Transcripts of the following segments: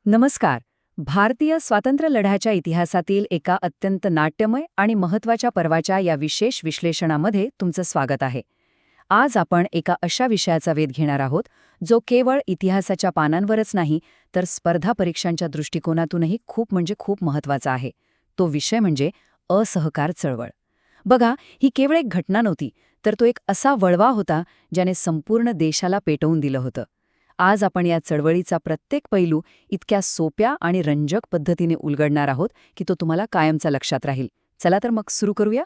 नमस्कार. भारतीय स्वातंत्र्य लढ्याच्या इतिहासातील एका अत्यंत नाट्यमय आणि महत्त्वाच्या पर्वाच्या या विशेष विश्लेषणामध्ये तुमचं स्वागत आहे. आज आपण एका अशा विषयाचा वेध घेणार आहोत जो केवळ इतिहासाच्या पानांवरच नाही तर स्पर्धा परीक्षांच्या दृष्टिकोनातूनही खूप महत्त्वाचा आहे. तो विषय म्हणजे असहकार चळवळ. बघा, ही केवळ एक घटना नव्हती, तर तो एक असा वळवा होता ज्याने संपूर्ण देशाला पेटवून दिलं होतं. आज आपण या चळवळीचा प्रत्येक पैलू इतक्या सोप्या आणि रंजक पद्धतीने उलगडणार आहोत की तो तुम्हाला कायमचा लक्षात राहील. चला तर मग सुरू करूया.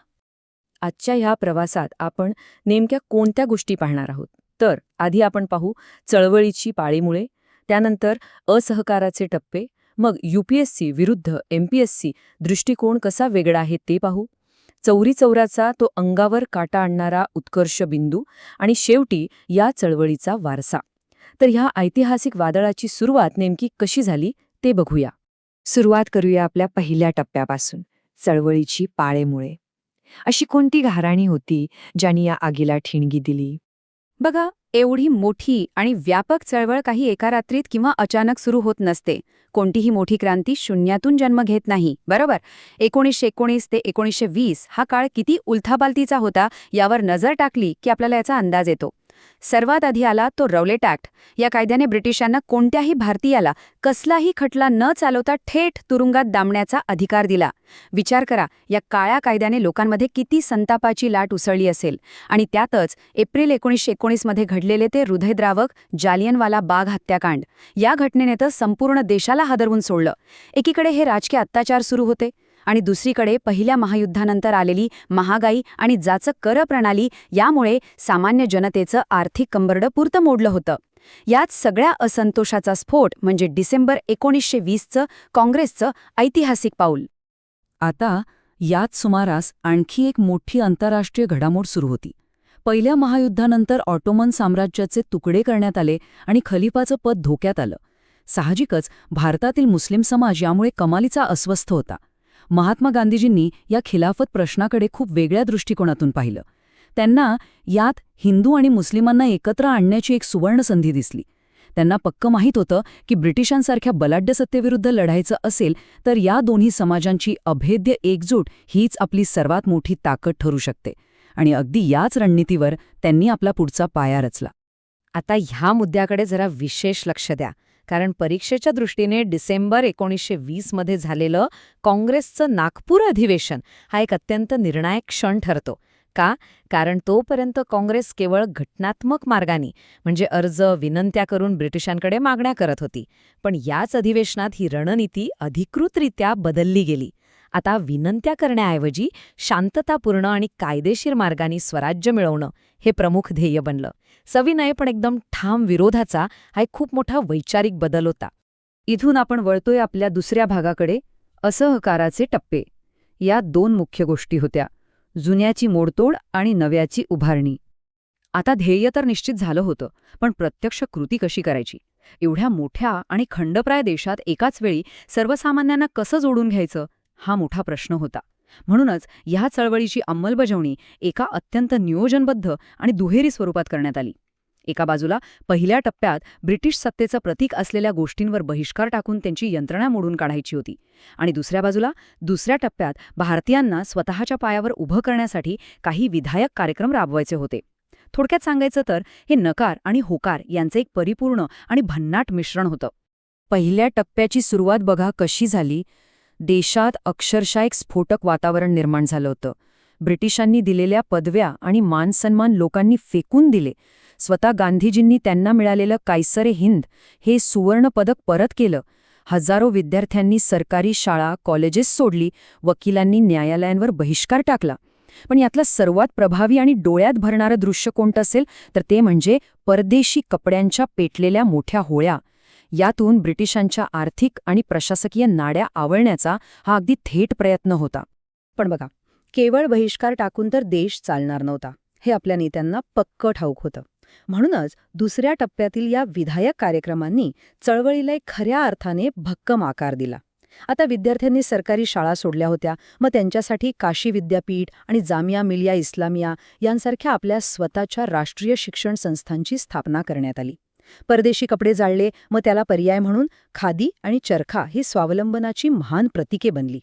आजच्या ह्या प्रवासात आपण नेमक्या कोणत्या गोष्टी पाहणार आहोत? तर आधी आपण पाहू चळवळीची पाळीमुळे, त्यानंतर असहकाराचे टप्पे, मग UPSC विरुद्ध MPSC दृष्टिकोन कसा वेगळा आहे ते पाहू, चौरीचौराचा तो अंगावर काटा आणणारा उत्कर्ष बिंदू आणि शेवटी या चळवळीचा वारसा. तर ह्या ऐतिहासिक वादळाची सुरुवात नेमकी कशी झाली ते बघूया. सुरुवात करूया आपल्या पहिल्या टप्प्यापासून, चळवळीची पाळेमुळे. अशी कोणती घाराणी होती ज्याने या आगीला ठिणगी दिली? बघा, एवढी मोठी आणि व्यापक चळवळ काही एका रात्रीत किंवा अचानक सुरू होत नसते. कोणतीही मोठी क्रांती शून्यातून जन्म घेत नाही, बरोबर? 1919 ते 1920 हा काळ किती उलथापालथीचा होता यावर नजर टाकली की आपल्याला याचा अंदाज येतो. सर्वात आधी आला तो रौलेट ॲक्ट. या कायद्याने ब्रिटिशांना कोणत्याही भारतीयाला कसलाही खटला न चालवता थेट तुरुंगात डांबण्याचा अधिकार दिला. विचार करा, या काळ्या कायद्याने लोकांमध्ये किती संतापाची लाट उसळली असेल. आणि त्यातच एप्रिल 1919 मध्ये घडलेले ते हृदयद्रावक जालियनवाला बाग हत्याकांड. या घटनेने तर संपूर्ण देशाला हादरवून सोडलं. एकीकडे हे राजकीय अत्याचार सुरू होते आणि दुसरीकडे पहिल्या महायुद्धानंतर आलेली महागाई आणि जाचक कर प्रणाली यामुळे सामान्य जनतेचं आर्थिक कंबरडं पुरतं मोडलं होतं. यात सगळ्या असंतोषाचा स्फोट म्हणजे डिसेंबर 1920चं काँग्रेसचं ऐतिहासिक पाऊल. आता याच सुमारास आणखी एक मोठी आंतरराष्ट्रीय घडामोड सुरू होती. पहिल्या महायुद्धानंतर ऑटोमन साम्राज्याचे तुकडे करण्यात आले आणि खलिफाचं पद धोक्यात आलं. साहजिकच भारतातील मुस्लिम समाज यामुळे कमालीचा अस्वस्थ होता. महात्मा गांधीजींनी या खिलाफत प्रश्नाकडे खूप वेगळ्या दृष्टिकोनातून पाहिलं. त्यांना यात हिंदू आणि मुस्लिमांना एकत्र आणण्याची एक सुवर्ण संधी दिसली. त्यांना पक्क माहीत होतं की ब्रिटिशांसारख्या बलाढ्य सत्तेविरुद्ध लढायचं असेल तर या दोन्ही समाजांची अभेद्य एकजूट हीच आपली सर्वात मोठी ताकद ठरू शकते. आणि अगदी याच रणनीतीवर त्यांनी आपला पुढचा पाया रचला. आता ह्या मुद्द्याकडे जरा विशेष लक्ष द्या, कारण परीक्षेच्या दृष्टीने डिसेंबर 1920 मध्ये झालेलं काँग्रेसचं नागपूर अधिवेशन हा एक अत्यंत निर्णायक क्षण ठरतो. का? कारण तोपर्यंत काँग्रेस केवळ घटनात्मक मार्गाने म्हणजे अर्ज विनंत्या करून ब्रिटिशांकडे मागण्या करत होती. पण याच अधिवेशनात ही रणनीती अधिकृतरित्या बदलली गेली. आता विनंत्या करण्याऐवजी शांततापूर्ण आणि कायदेशीर मार्गाने स्वराज्य मिळवणं हे प्रमुख ध्येय बनलं. सविनय पण एकदम ठाम विरोधाचा हा एक खूप मोठा वैचारिक बदल होता. इथून आपण वळतोय आपल्या दुसऱ्या भागाकडे, असहकाराचे टप्पे. या दोन मुख्य गोष्टी होत्या, जुन्याची मोडतोड आणि नव्याची उभारणी. आता ध्येय तर निश्चित झालं होतं, पण प्रत्यक्ष कृती कशी करायची? एवढ्या मोठ्या आणि खंडप्राय देशात एकाच वेळी सर्वसामान्यांना कसं जोडून घ्यायचं हा मोठा प्रश्न होता. म्हणूनच ह्या चळवळीची अंमलबजावणी एका अत्यंत नियोजनबद्ध आणि दुहेरी स्वरूपात करण्यात आली. एका बाजूला पहिल्या टप्प्यात ब्रिटिश सत्तेचं प्रतीक असलेल्या गोष्टींवर बहिष्कार टाकून त्यांची यंत्रणा मोडून काढायची होती, आणि दुसऱ्या बाजूला दुसऱ्या टप्प्यात भारतीयांना स्वतःच्या पायावर उभं करण्यासाठी काही विधायक कार्यक्रम राबवायचे होते. थोडक्यात सांगायचं तर हे नकार आणि होकार यांचं एक परिपूर्ण आणि भन्नाट मिश्रण होतं. पहिल्या टप्प्याची सुरुवात बघा कशी झाली. देशात अक्षरशः एक स्फोटक वातावरण निर्माण झालं होतं. ब्रिटिशांनी दिलेल्या पदव्या आणि मानसन्मान लोकांनी फेकून दिले. स्वतः गांधीजींनी त्यांना मिळालेलं कायसरे हिंद हे सुवर्ण पदक परत केलं. हजारो विद्यार्थ्यांनी सरकारी शाळा कॉलेजेस सोडली. वकिलांनी न्यायालयांवर बहिष्कार टाकला. पण यातलं सर्वात प्रभावी आणि डोळ्यात भरणारं दृश्य कोणतं असेल तर ते म्हणजे परदेशी कपड्यांच्या पेटलेल्या मोठ्या होळ्या. यातून ब्रिटिशांच्या आर्थिक आणि प्रशासकीय नाड्या आवळण्याचा हा अगदी थेट प्रयत्न होता. पण बघा, केवळ बहिष्कार टाकून तर देश चालणार नव्हता हे आपल्या नेत्यांना पक्क ठाऊक होतं. म्हणूनच दुसऱ्या टप्प्यातील या विधायक कार्यक्रमांनी चळवळीला एक खऱ्या अर्थाने भक्कम आकार दिला. आता विद्यार्थ्यांनी सरकारी शाळा सोडल्या होत्या, मग त्यांच्यासाठी काशी विद्यापीठ आणि जामिया मिलिया इस्लामिया यांसारख्या आपल्या स्वतःच्या राष्ट्रीय शिक्षण संस्थांची स्थापना करण्यात आली. परदेशी कपडे जाळले, मग त्याला पर्याय म्हणून खादी आणि चरखा ही स्वावलंबनाची महान प्रतीके बनली.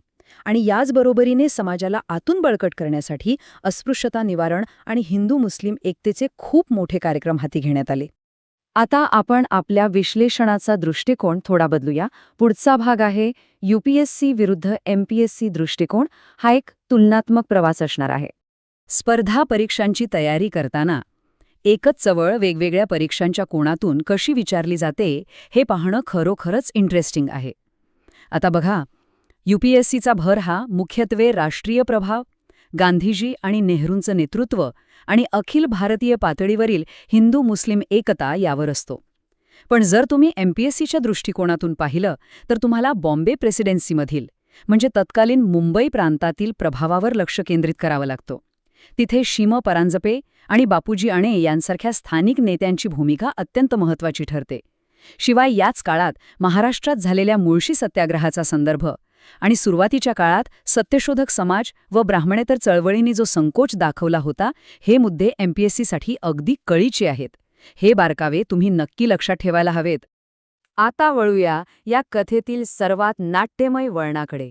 आणि याच बरोबरीने समाजाला आतून बळकट करण्यासाठी अस्पृश्यता निवारण आणि हिंदू मुस्लिम एकतेचे खूप मोठे कार्यक्रम हाती घेण्यात आले. आता आपण आपल्या विश्लेषणाचा दृष्टिकोन थोडा बदलूया. पुढचा भाग आहे UPSC विरुद्ध MPSC दृष्टिकोन. हा एक तुलनात्मक प्रवास असणार आहे. स्पर्धा परीक्षांची तयारी करताना एकच चवळ वेगवेगळ्या परीक्षांच्या कोणातून कशी विचारली जाते हे पाहणं खरोखरच इंटरेस्टिंग आहे. आता बघा, UPSCचा भर हा मुख्यत्वे राष्ट्रीय प्रभाव, गांधीजी आणि नेहरूंचं नेतृत्व आणि अखिल भारतीय पातळीवरील हिंदू मुस्लिम एकता यावर असतो. पण जर तुम्ही MPSCच्या दृष्टिकोनातून पाहिलं तर तुम्हाला बॉम्बे प्रेसिडेन्सीमधील म्हणजे तत्कालीन मुंबई प्रांतातील प्रभावावर लक्ष केंद्रित करावं लागतं. तिथे शीम परांजपे आणि बापूजी अणे यांसारख्या स्थानिक नेत्यांची भूमिका अत्यंत महत्त्वाची ठरते. शिवाय याच काळात महाराष्ट्रात झालेल्या मुळशी सत्याग्रहाचा संदर्भ आणि सुरुवातीच्या काळात सत्यशोधक समाज व ब्राह्मणेतर चळवळींनी जो संकोच दाखवला होता, हे मुद्दे MPSCसाठी अगदी कळीचे आहेत. हे बारकावे तुम्ही नक्की लक्षात ठेवायला हवेत. आता वळूया या कथेतील सर्वात नाट्यमय वळणाकडे,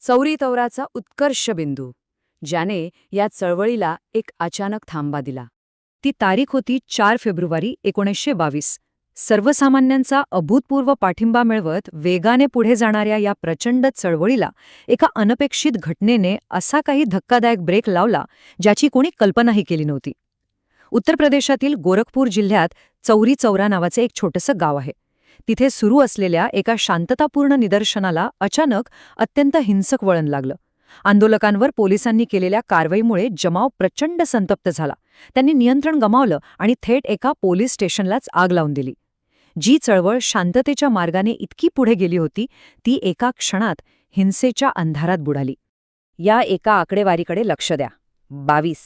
चौरी तौराचा उत्कर्ष बिंदू, ज्याने या चळवळीला एक अचानक थांबा दिला. ती तारीख होती 4 फेब्रुवारी 1922. सर्वसामान्यांचा अभूतपूर्व पाठिंबा मिळवत वेगाने पुढे जाणाऱ्या या प्रचंड चळवळीला एका अनपेक्षित घटनेने असा काही धक्कादायक ब्रेक लावला ज्याची कोणी कल्पनाही केली नव्हती. उत्तर प्रदेशातील गोरखपूर जिल्ह्यात चौरी चौरा नावाचे एक छोटंसं गाव आहे. तिथे सुरू असलेल्या एका शांततापूर्ण निदर्शनाला अचानक अत्यंत हिंसक वळण लागलं. आंदोलकांवर पोलिसांनी केलेल्या कारवाईमुळे जमाव प्रचंड संतप्त झाला. त्यांनी नियंत्रण गमावलं आणि थेट एका पोलीस स्टेशनलाच आग लावून दिली. जी चळवळ शांततेच्या मार्गाने इतकी पुढे गेली होती, ती एका क्षणात हिंसेच्या अंधारात बुडाली. या एका आकडेवारीकडे लक्ष द्या. 22.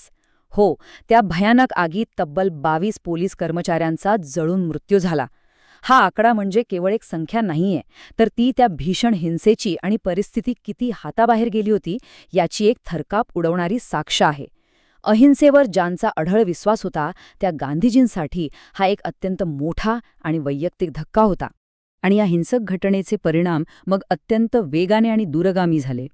हो, त्या भयानक आगीत तब्बल 22 पोलीस कर्मचाऱ्यांचा जळून मृत्यू झाला. हा आकडा म्हणजे केवळ एक संख्या नाहीये, तर ती त्या भीषण हिंसेची आणि परिस्थिती किती हाताबाहेर गेली होती याची एक थरकाप उडवणारी साक्ष आहे. अहिंसेवर ज्यांचा अढळ विश्वास होता त्या गांधीजींसाठी हा एक अत्यंत मोठा आणि वैयक्तिक धक्का होता. आणि या हिंसक घटनेचे परिणाम मग अत्यंत वेगाने आणि दूरगामी झाले.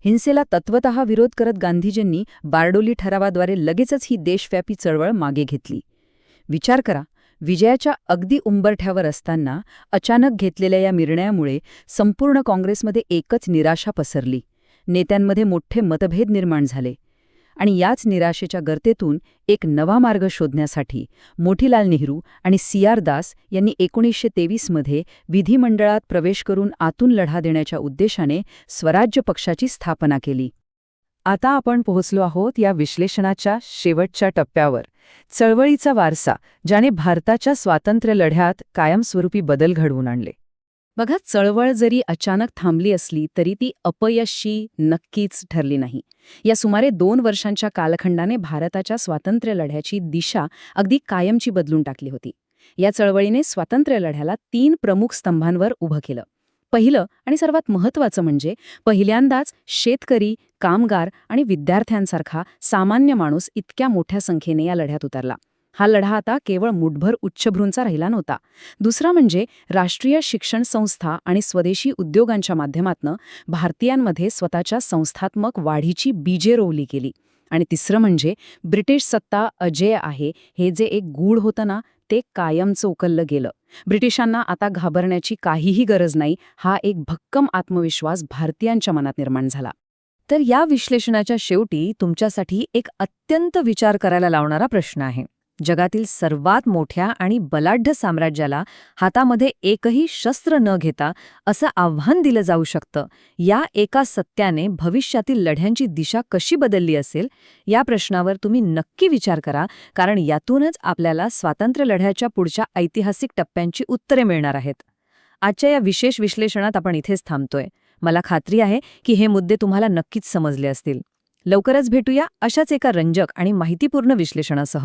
हिंसेला तत्वतः विरोध करत गांधीजींनी बारडोली ठरावाद्वारे लगेचच ही देशव्यापी चळवळ मागे घेतली. विचार करा, विजयाच्या अगदी उंबरठ्यावर असताना अचानक घेतलेल्या या निर्णयामुळे संपूर्ण काँग्रेसमध्ये एकच निराशा पसरली. नेत्यांमध्ये मोठे मतभेद निर्माण झाले. आणि याच निराशेच्या गर्तेतून एक नवा मार्ग शोधण्यासाठी मोतीलाल नेहरू आणि CR दास यांनी 1923 मध्ये विधिमंडळात प्रवेश करून आतून लढा देण्याच्या उद्देशाने स्वराज्य पक्षाची स्थापना केली. आता आपण पोहोचलो आहोत या विश्लेषणाच्या शेवटच्या टप्प्यावर, चळवळीचा वारसा ज्याने भारताच्या स्वातंत्र्य लढ्यात कायमस्वरूपी बदल घडवून आणले. बघा, चळवळ जरी अचानक थांबली असली तरी ती अपयशी नक्कीच ठरली नाही. या सुमारे 2 वर्षांच्या कालखंडाने भारताच्या स्वातंत्र्य लढ्याची दिशा अगदी कायमची बदलून टाकली होती. या चळवळीने स्वातंत्र्य लढ्याला 3 प्रमुख स्तंभांवर उभं केलं. पहिलं आणि सर्वात महत्त्वाचं म्हणजे पहिल्यांदाच शेतकरी, कामगार आणि विद्यार्थ्यांसारखा सामान्य माणूस इतक्या मोठ्या संख्येने या लढ्यात उतरला. हा लढा आता केवळ मुठभर उच्चभ्रूंचा राहिला नव्हता. दुसरा म्हणजे राष्ट्रीय शिक्षण संस्था आणि स्वदेशी उद्योगांच्या माध्यमातून भारतीयांमध्ये स्वतःच्या संस्थात्मक वाढीची बीजे रोवली गेली. आणि तिसरं म्हणजे ब्रिटिश सत्ता अजेय आहे हे जे एक गूढ होतं ना, ते कायमचं उकललं गेलं. ब्रिटिशांना आता घाबरण्याची काहीही गरज नाही, हा एक भक्कम आत्मविश्वास भारतीयांच्या मनात निर्माण झाला. तर या विश्लेषणाच्या शेवटी तुमच्यासाठी एक अत्यंत विचार करायला लावणारा प्रश्न आहे. जगातील सर्वात मोठ्या आणि बलाढ्य साम्राज्याला हातामध्ये एकही शस्त्र न घेता असं आव्हान दिलं जाऊ शकतं, या एका सत्याने भविष्यातील लढ्यांची दिशा कशी बदलली असेल या प्रश्नावर तुम्ही नक्की विचार करा, कारण यातूनच आपल्याला स्वातंत्र्य लढ्याच्या पुढच्या ऐतिहासिक टप्प्यांची उत्तरे मिळणार आहेत. आजच्या या विशेष विश्लेषणात आपण इथेच थांबतोय. मला खात्री आहे की हे मुद्दे तुम्हाला नक्कीच समजले असतील. लवकरच भेटूया अशाच एका रंजक आणि माहितीपूर्ण विश्लेषणासह.